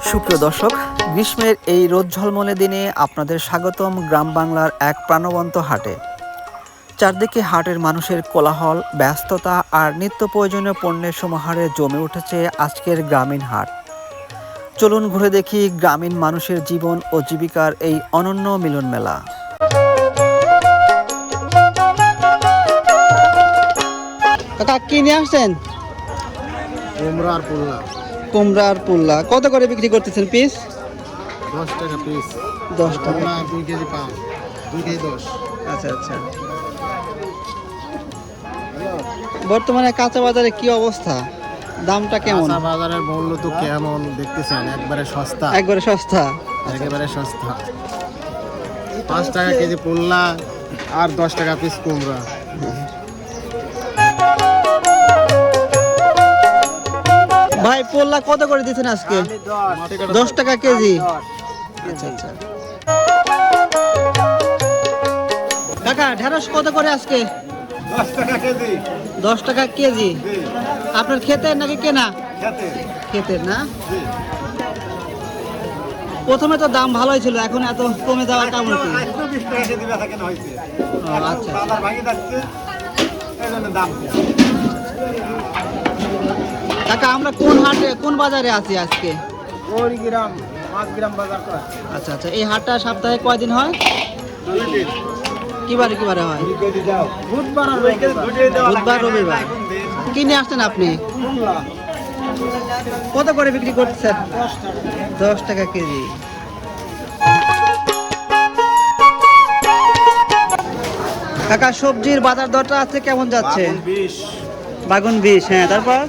সুপ্রিয় দর্শক, গ্রীষ্মের এই রোদ ঝলমলে দিনে আপনাদের স্বাগতম গ্রাম বাংলার এক প্রাণবন্ত হাটে। চারদিকে হাটের মানুষের কোলাহল, ব্যস্ততা আর নিত্য প্রয়োজনীয় পণ্যের সমাহারে জমে উঠেছে আজকের গ্রামীণ হাট। চলুন ঘুরে দেখি গ্রামীণ মানুষের জীবন ও জীবিকার এই অনন্য মিলন মেলা। কাকা কি নিয়ে আসছেন? কুমড়া আর পুল্লা কত করে বিক্রি করতেছেন পিস? 10 টাকা পিস। 10 টাকা। 2 কেজি পাও, 2 কেজি 10। আচ্ছা আচ্ছা। বর্তমানে কাঁচা বাজারে কি অবস্থা, দামটা কেমন? কাঁচা বাজারের মূল্য তো কেমন দেখতেছেন, একবারে সস্তা। একবারে সস্তা। একেবারে সস্তা। 5 টাকা কেজি পুল্লা আর 10 টাকা পিস কুমড়া। ভাই পোল্লা কত করে দিচ্ছেন আজকে? 10 টাকা কেজি। আচ্ছা আচ্ছা। কাকা ঢেঁড়স কত করে আজকে? 10 টাকা কেজি। 10 টাকা কেজি। আপনার ক্ষেতের নাকি কেনা? ক্ষেতের না? প্রথমে তো দাম ভালোই ছিল, এখন এত কমে যাওয়ার কারণ কি? 20 টাকা কেজি বেচা কেনা হইছে। আচ্ছা। বাজার ভাঙি যাচ্ছে, এইজন্য দাম। কাকা আমরা কোন হাটে, কোন বাজারে আছি আজকে? গৌরীগ্রাম 5 গ্রাম বাজার করা। আচ্ছা আচ্ছা। এই হাটটা সপ্তাহে কয়দিন হয়? 2 দিন। কিবারে কিবারে হয়? বুধবার আর রবিবার। বুধবার রবিবার। কি নিয়ে আসছেন আপনি? কত করে বিক্রি করতেছেন? 10 টাকা কেজি। কাকা সবজির বাজার দরটা আছে কেমন যাচ্ছে? বাগুন 20। হ্যাঁ, তারপর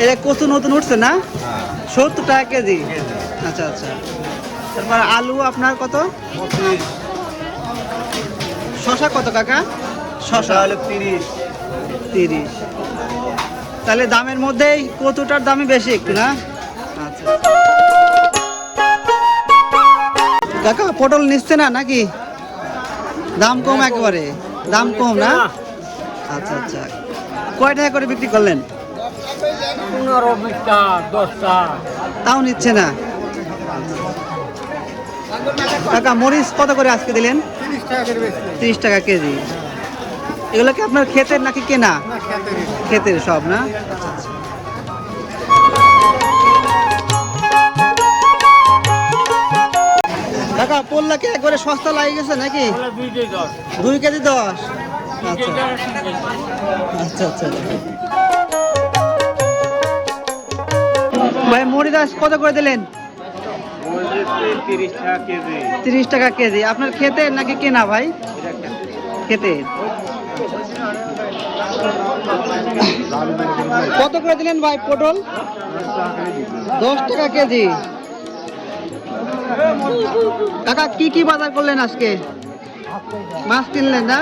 এটা কচু নতুন উঠছে না? 70 টাকা কেজি। আচ্ছা আচ্ছা। তারপর আলু আপনার কত? 25। শশা কত কাকা? শশা 30। তাহলে দামের মধ্যেই কচুটার দামই বেশি একটু না? আচ্ছা। কাকা পটল নিচ্ছে না নাকি? দাম কম একেবারে? দাম কম না? আচ্ছা আচ্ছা। কয় টাকা করে বিক্রি করলেন? 15-20টা 10টা। তাও নিচ্ছে না? কাকা মরিচ কত করে আজকে দিলেন? 30 টাকা করে বেশি। 30 টাকা কেজি। এগুলো কি আপনার ক্ষেতের নাকি কেনা? না খেতে। ক্ষেতের সব না? আচ্ছা আচ্ছা। কাকা পোল্লা কি একবারে সস্তা লাগে গেছে নাকি? 2 কেজি 10। আচ্ছা আচ্ছা আচ্ছা। ভাই মরিচ কত করে দিলেন? 30 টাকা কেজি। 30 টাকা কেজি। আপনার ক্ষেতের নাকি কেনা ভাই? ক্ষেতের। কত করে দিলেন ভাই পটল? 10 টাকা কেজি। কাকা কি কি বাজার করলেন আজকে? মাছ কিনলেন না?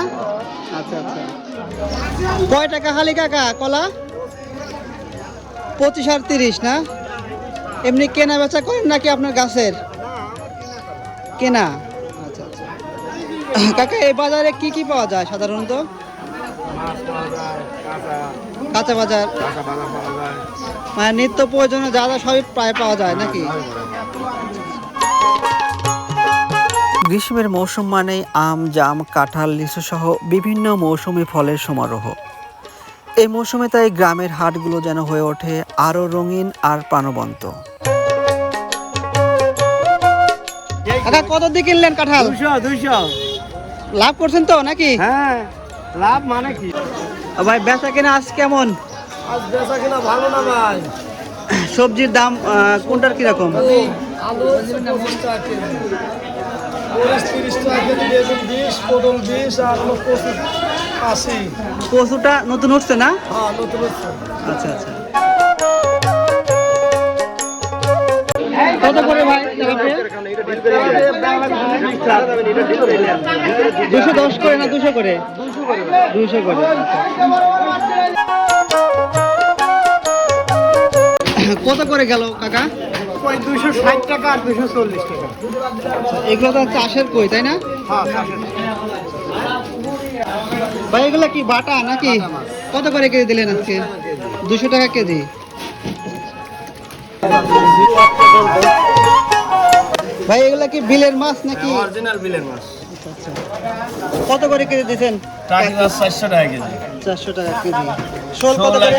আচ্ছা আচ্ছা। কয় টাকা হালি কাকা কলা? 25 আর 30 না? এমনি কেনা বেচা করেন নাকি আপনার গাছের? কেনা। আচ্ছা আচ্ছা। কাকা এই বাজারে কি কি পাওয়া যায় সাধারণত? কাঁচা বাজার মানে নিত্য প্রয়োজনীয় যা যা সবই প্রায় পাওয়া যায় নাকি? গ্রীষ্মের মৌসুম মানেই আম, জাম, কাঁঠাল, লিচু সহ বিভিন্ন মৌসুমী ফলের সমারোহ। এই মৌসুমে তাই গ্রামের হাটগুলো যেন হয়ে ওঠে আরো রঙিন আর প্রাণবন্ত। কাকা কত দিয়ে কিনলেন কাঁঠাল? 200। লাভ করছেন তো নাকি? হ্যাঁ, লাভ মানে কি? ভাই বেচা কেনা আজ কেমন? আজ বেচা কিনা ভালো না ভাই। সবজির দাম কোনটার কিরকম? আলু 25 টাকা কেজি, মরিচ 30 টাকা কেজি, বেগুন 20, পটল 20 আর কচু 80। কচুটা নতুন উঠছে না? হ্যাঁ, নতুন হচ্ছে। আচ্ছা আচ্ছা। কত করে ভাই তেলাপিয়া? 210 করে না 200 করে? 200 করে। কত করে গেল কাকা? 260 টাকা আর 240 টাকা। এগুলো তো চাষের কই তাই না? হ্যাঁ, ভাই এগুলো কি বাটা নাকি? কত করে কেজি দিলেন আজকে? 200 টাকা কেজি। ভাই এগুলা কি বিলের মাছ নাকি? অরিজিনাল বিলের মাছ। আচ্ছা। কত করে কেজি দিচ্ছেন? টাকি মাছ 400 টাকা কেজি। 400 টাকা কেজি। শোল কত করে?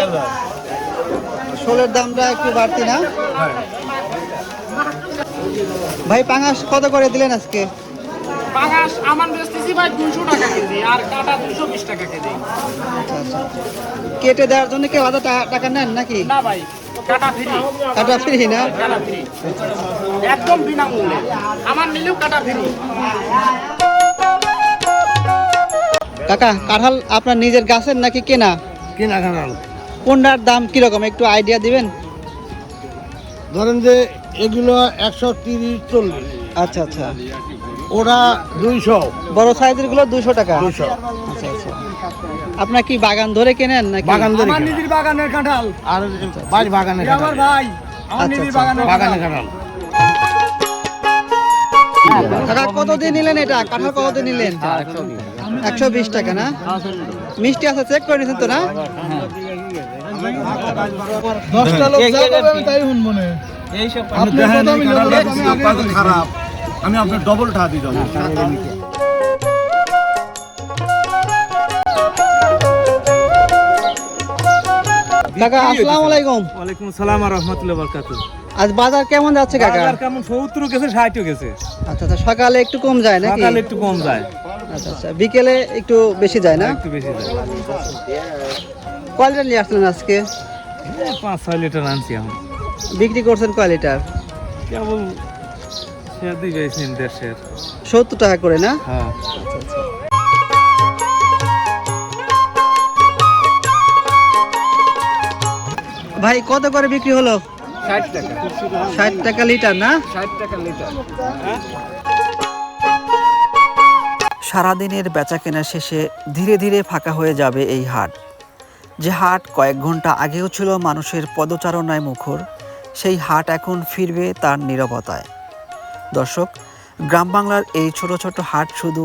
শোলের দামটা একটু বাড়তি না? হ্যাঁ। ভাই পাঙাশ কত করে দিলেন আজকে? পাঙাশ আমার বেচতেছি ভাই 200 টাকা কেজি আর কাটা 220 টাকা কেজি। আচ্ছা। কেটে দেওয়ার জন্য কি আলাদা টাকা নেন নাকি? না ভাই, কাটা ফ্রি। কাটা ফ্রি না? কাটা ফ্রি। একদম বিনামূল্যে। আমার নিলেও কাটা ফ্রি। কাকা কাঁঠাল আপনার নিজের গাছের নাকি কেনা? কিনা কাঁঠাল। কোনটার দাম কিরকম একটু আইডিয়া দিবেন? ধরেন যে এগুলো 130-40, আচ্ছা। ওরা 200। বড় সাইজের গুলো 200 টাকা। 200। আচ্ছা। আপনার কি বাগান ধরে কেনেন নাকি? বাগান ধরে আমার নিজের বাগানের কাঁঠাল। আর বাড়ি বাগানের আমার কাঁঠাল। ভাই, আমার নিজের বাগানের বাগানের কাঁঠাল। কাকা কত দিয়ে নিলেন এটা? কাঁঠাল কত দিয়ে নিলেন? 120 টাকা না? মিষ্টি আছে চেক করে নিছেন তো না? 10টা লোক যা করবে আমি তাই শুনবো না। আপনার কথা আমি নেবো না, আমি আগে বলি। খারাপ, আমি আপনার ডবল টাকা দিয়ে দেবো। কাকা আসসালামু আলাইকুম। ওয়ালাইকুম আসসালাম ওয়া রাহমাতুল্লাহি ওয়া বারাকাতুহু। আজ বাজার কেমন যাচ্ছে কাকা? বাজার কেমন 70 গেছে 60 গেছে। আচ্ছা সকালে একটু কম যায় নাকি? সকালে একটু কম যায়, আচ্ছা বিকেলে একটু বেশি যায় না? একটু বেশি যায়। কয় লিটার নিয়ে আসলেন আজকে? 5-6 লিটার আনছি আমি। বিক্রি করছেন কয় লিটার? কেবল সে দিবেছেন দেশের। 70 টাকা করে না? হ্যাঁ। ভাই কত করে বিক্রি হলো? 60 টাকা। 60 টাকা লিটার না? 60 টাকা লিটার। সারাদিনের বেচাকেনা শেষে ধীরে ধীরে ফাঁকা হয়ে যাবে এই হাট। যে হাট কয়েক ঘন্টা আগেও ছিল মানুষের পদচারণায় মুখর, সেই হাট এখন ফিরবে তার নীরবতায়। দর্শক, গ্রাম বাংলার এই ছোট ছোট হাট শুধু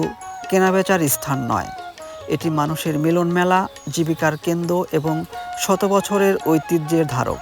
কেনাবেচার স্থান নয়, এটি মানুষের মিলন মেলা, জীবিকার কেন্দ্র এবং শত বছরের ঐতিহ্যের ধারক।